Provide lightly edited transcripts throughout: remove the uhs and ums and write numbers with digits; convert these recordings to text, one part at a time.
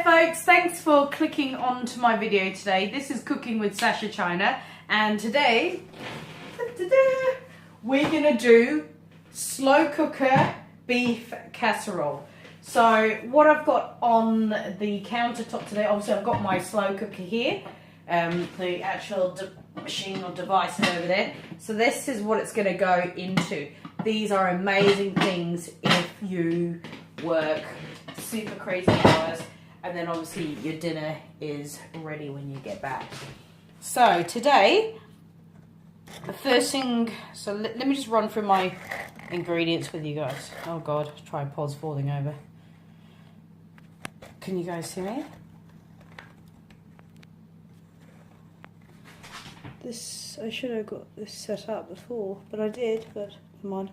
folks, thanks for clicking onto my video today. This is Cooking with Sasha China, and today we're gonna do slow cooker beef casserole. So what I've got on the countertop today, obviously I've got my slow cooker here, the actual machine or device is over there. So this is what it's going to go into. These are amazing things if you work super crazy hours, and then obviously your dinner is ready when you get back. So today, the first thing, so let me just run through my ingredients with you guys. Oh god, tripod's falling over. Can you guys see me? This, I should have got this set up before, but I did, but come on.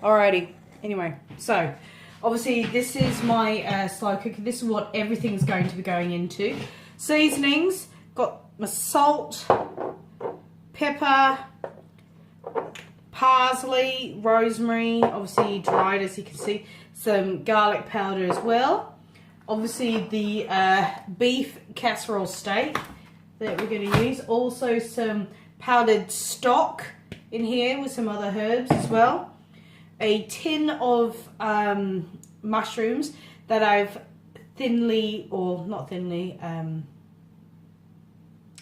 Alrighty, anyway, so obviously this is my slow cooker. This is what everything's going to be going into. Seasonings, got my salt, pepper, parsley, rosemary, obviously dried as you can see, some garlic powder as well. Obviously the beef casserole steak that we're going to use. Also some powdered stock in here with some other herbs as well. A tin of mushrooms that I've thinly, or not thinly,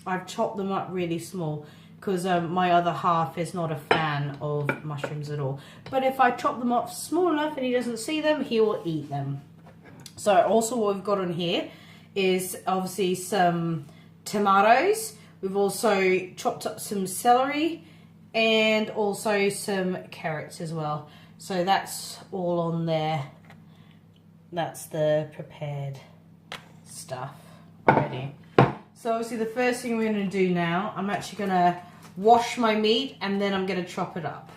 I've chopped them up really small because my other half is not a fan of mushrooms at all. But if I chop them up small enough and he doesn't see them, he will eat them. So also what we've got on here is obviously some tomatoes. We've also chopped up some celery and also some carrots as well. So that's all on there. That's the prepared stuff already. So obviously the first thing we're going to do now, I'm actually going to wash my meat and then I'm going to chop it up.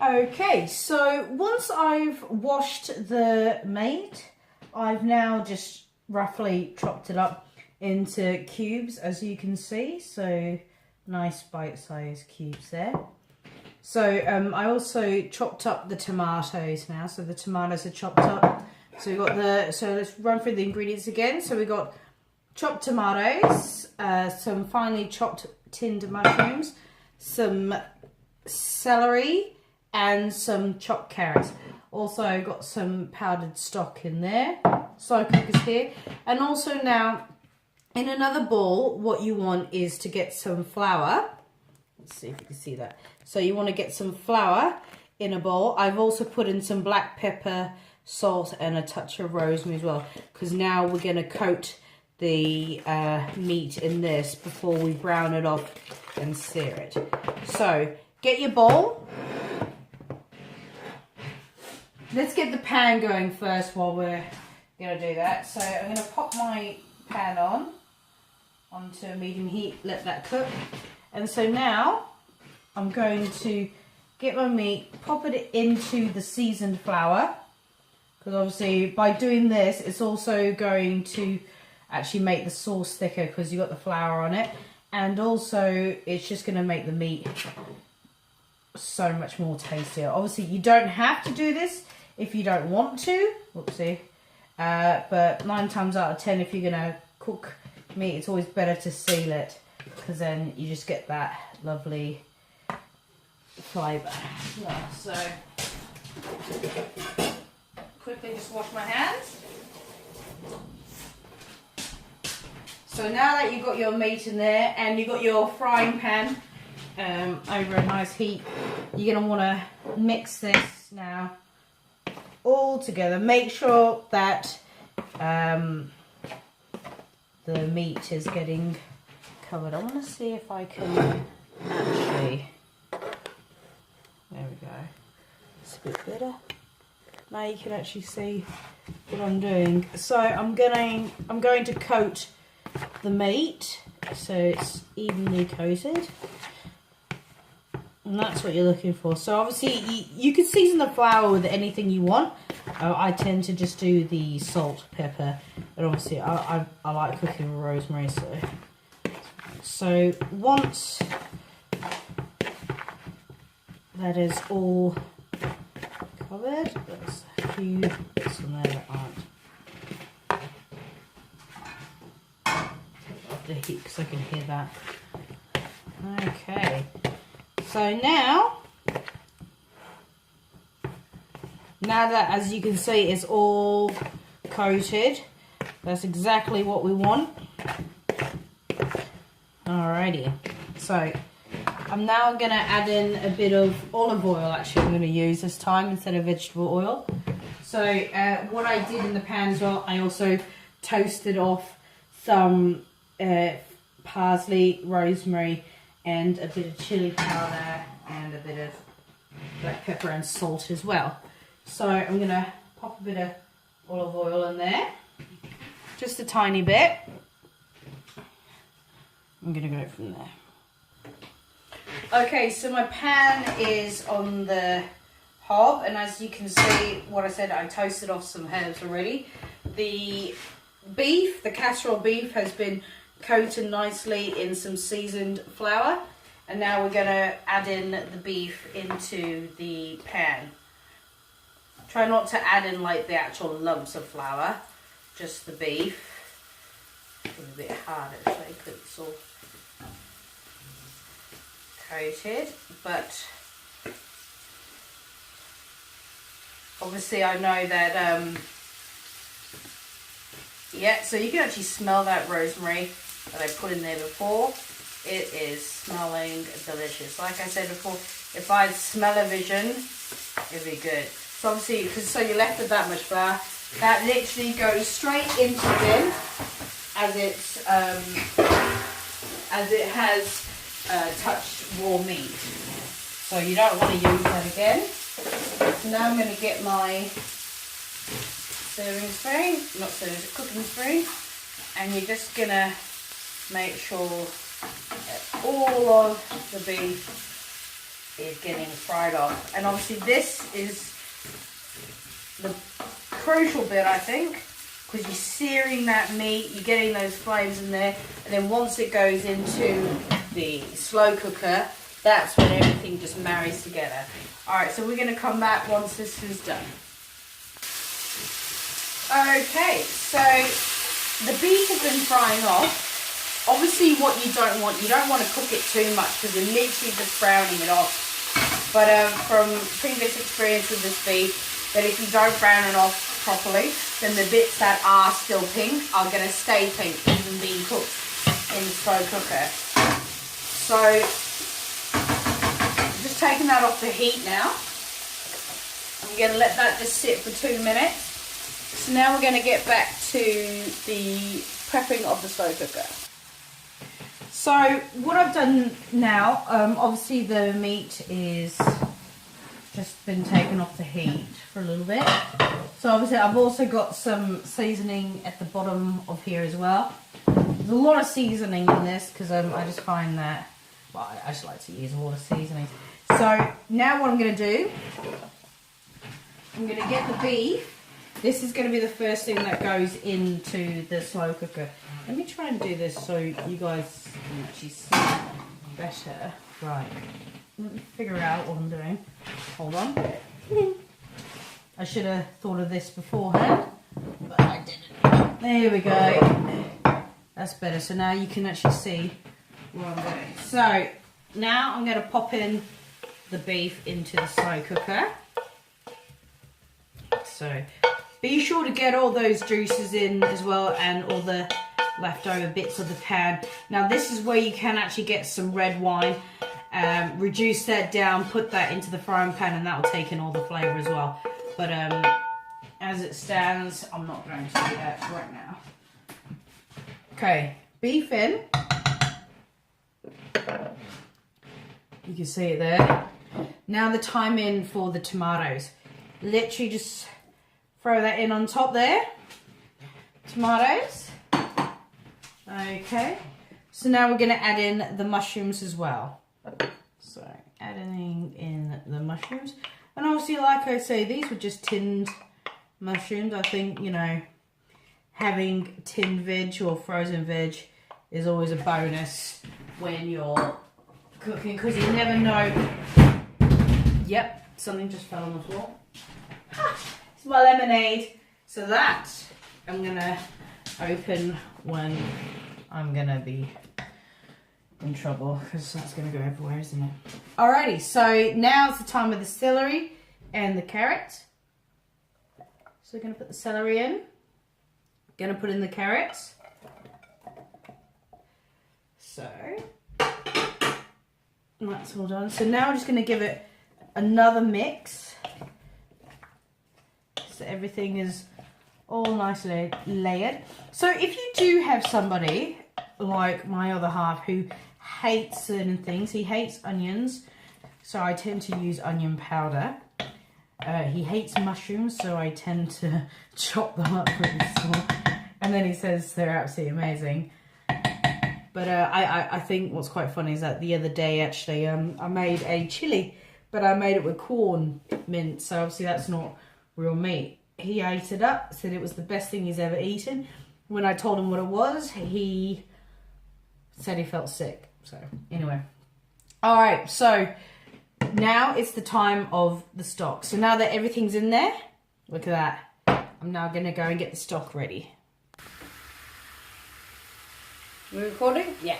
Okay, so once I've washed the meat, I've now just roughly chopped it up into cubes, as you can see. So nice bite-sized cubes there. So I also chopped up the tomatoes now. So the tomatoes are chopped up. So we got so let's run through the ingredients again. So we got chopped tomatoes, some finely chopped tinned mushrooms, some celery, and some chopped carrots. Also got some powdered stock in there. Slow cookers here. And also now, in another bowl, what you want is to get some flour. Let's see if you can see that. So you want to get some flour in a bowl. I've also put in some black pepper, salt, and a touch of rosemary as well, because now we're going to coat the meat in this before we brown it off and sear it. So get your bowl. Let's get the pan going first while we're going to do that. So I'm going to pop my pan onto medium heat, let that cook. And so now I'm going to get my meat, pop it into the seasoned flour, because obviously by doing this it's also going to actually make the sauce thicker because you've got the flour on it, and also it's just going to make the meat so much more tastier. Obviously you don't have to do this if you don't want to, whoopsie, but 9 times out of 10 if you're going to cook meat, it's always better to seal it, because then you just get that lovely flavour. Yeah, so quickly just wash my hands. So now that you've got your meat in there and you've got your frying pan over a nice heat, you're going to want to mix this now all together. Make sure that the meat is getting covered. I want to see if I can actually, there we go, it's a bit better. Now you can actually see what I'm doing. So I'm going to coat the meat so it's evenly coated, and that's what you're looking for. So obviously you can season the flour with anything you want. I tend to just do the salt, pepper, and obviously I like cooking with rosemary. So once that is all covered, let's few bits on there that aren't off the heat because I can hear that. Okay, so now that, as you can see, it's all coated, that's exactly what we want. Alrighty, so I'm now going to add in a bit of olive oil, actually I'm going to use this time instead of vegetable oil. So what I did in the pan as well, I also toasted off some parsley, rosemary, and a bit of chili powder and a bit of black pepper and salt as well. So I'm going to pop a bit of olive oil in there, just a tiny bit. I'm going to go from there. Okay, so my pan is on the hob, and as you can see, what I said, I toasted off some herbs already. The beef, the casserole beef, has been coated nicely in some seasoned flour, and now we're going to add in the beef into the pan. Try not to add in like the actual lumps of flour, just the beef. It's a bit hard actually because it's all coated, but obviously I know that yeah, so you can actually smell that rosemary that I put in there before. It is smelling delicious. Like I said before, if I had smell-o-vision, it'd be good. So obviously, so you're left with that much flour, that literally goes straight into the bin as it has touched raw meat. So you don't want to use that again. So now I'm going to get my serving spoon, not serving, cooking spoon, and you're just going to make sure that all of the beef is getting fried off. And obviously this is the crucial bit, I think, because you're searing that meat, you're getting those flavors in there, and then once it goes into the slow cooker, that's when everything just marries together. Alright, so we're going to come back once this is done. Okay, so the beef has been frying off. Obviously what you don't want to cook it too much because you're literally just browning it off. But from previous experience with this beef, that if you don't brown it off properly, then the bits that are still pink are going to stay pink, even being cooked in the slow cooker. So, just taking that off the heat now. I'm going to let that just sit for 2 minutes. So now we're going to get back to the prepping of the slow cooker. So what I've done now, obviously the meat is just been taken off the heat for a little bit. So obviously I've also got some seasoning at the bottom of here as well. There's a lot of seasoning in this because I just find that, well, I just like to use a lot of seasoning. So now what I'm going to do, I'm going to get the beef. This is going to be the first thing that goes into the slow cooker. Let me try and do this so you guys can actually see better. Right, let me figure out what I'm doing. Hold on. I should have thought of this beforehand, but I didn't. There we go. That's better. So now you can actually see what I'm doing. So now I'm going to pop in the beef into the slow cooker. So be sure to get all those juices in as well and all the leftover bits of the pan. Now this is where you can actually get some red wine. Reduce that down, put that into the frying pan, and that will take in all the flavour as well. But as it stands, I'm not going to do that right now. Okay, beef in. You can see it there. Now the time in for the tomatoes. Literally just throw that in on top there. Tomatoes. Okay. So now we're going to add in the mushrooms as well. So adding in the mushrooms. And obviously, like I say, these were just tinned mushrooms. I think, you know, having tinned veg or frozen veg is always a bonus when you're cooking, because you never know. Yep, something just fell on the floor. It's my lemonade. So that I'm gonna open when I'm gonna be in trouble, because that's gonna go everywhere, isn't it? Alrighty, so now's the time with the celery and the carrot. So we're gonna put the celery in. Gonna put in the carrots. So that's all done. So now I'm just gonna give it another mix. So everything is all nicely layered. So if you do have somebody like my other half who hates certain things, he hates onions, so I tend to use onion powder. He hates mushrooms, so I tend to chop them up pretty small. And then he says they're absolutely amazing. But I think what's quite funny is that the other day, actually, I made a chili, but I made it with corn mint, so obviously that's not real meat. He ate it up, said it was the best thing he's ever eaten. When I told him what it was, he said he felt sick. So anyway, all right, so now it's the time of the stock. So now that everything's in there, look at that. I'm now gonna go and get the stock ready. We're recording? Yeah.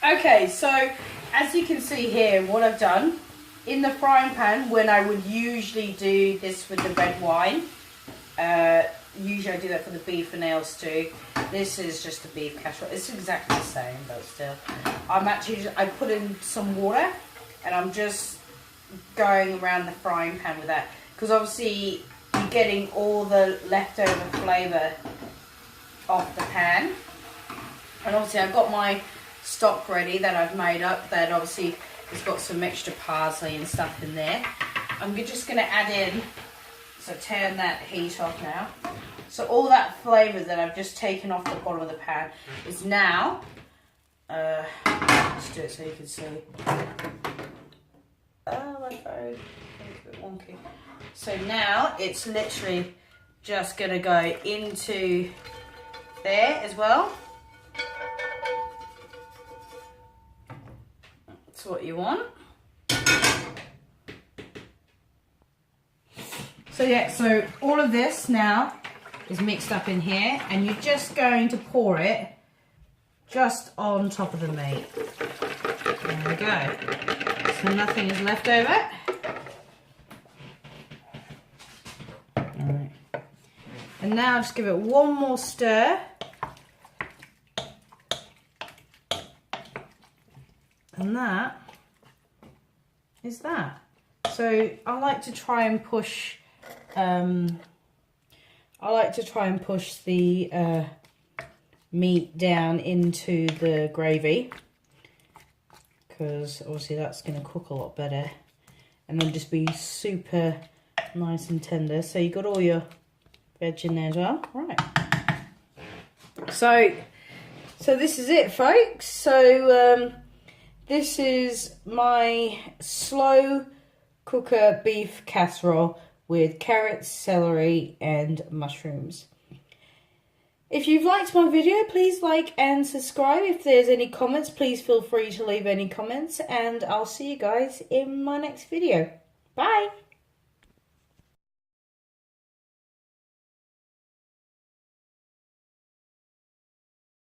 Okay, so as you can see here, what I've done in the frying pan, when I would usually do this with the red wine, usually I do that for the beef and ale stew. This is just the beef casserole. It's exactly the same, but still. I put in some water, and I'm just going around the frying pan with that, because obviously you're getting all the leftover flavour off the pan. And obviously I've got my stock ready that I've made up, that obviously has got some extra parsley and stuff in there. I'm just going to add in, so turn that heat off now. So all that flavour that I've just taken off the bottom of the pan is now, let's do it so you can see. Oh, my phone, it's a bit wonky. So now it's literally just going to go into there as well. That's what you want. So yeah, so all of this now is mixed up in here, and you're just going to pour it just on top of the meat. There we go. So nothing is left over. Alright. And now just give it one more stir. And that is that. So I like to try and push the meat down into the gravy, because obviously that's going to cook a lot better and then just be super nice and tender. So you got all your veg in there as well. Right. So this is it, folks. So this is my slow cooker beef casserole with carrots, celery and mushrooms. If you've liked my video, please like and subscribe. If there's any comments, please feel free to leave any comments, and I'll see you guys in my next video. Bye!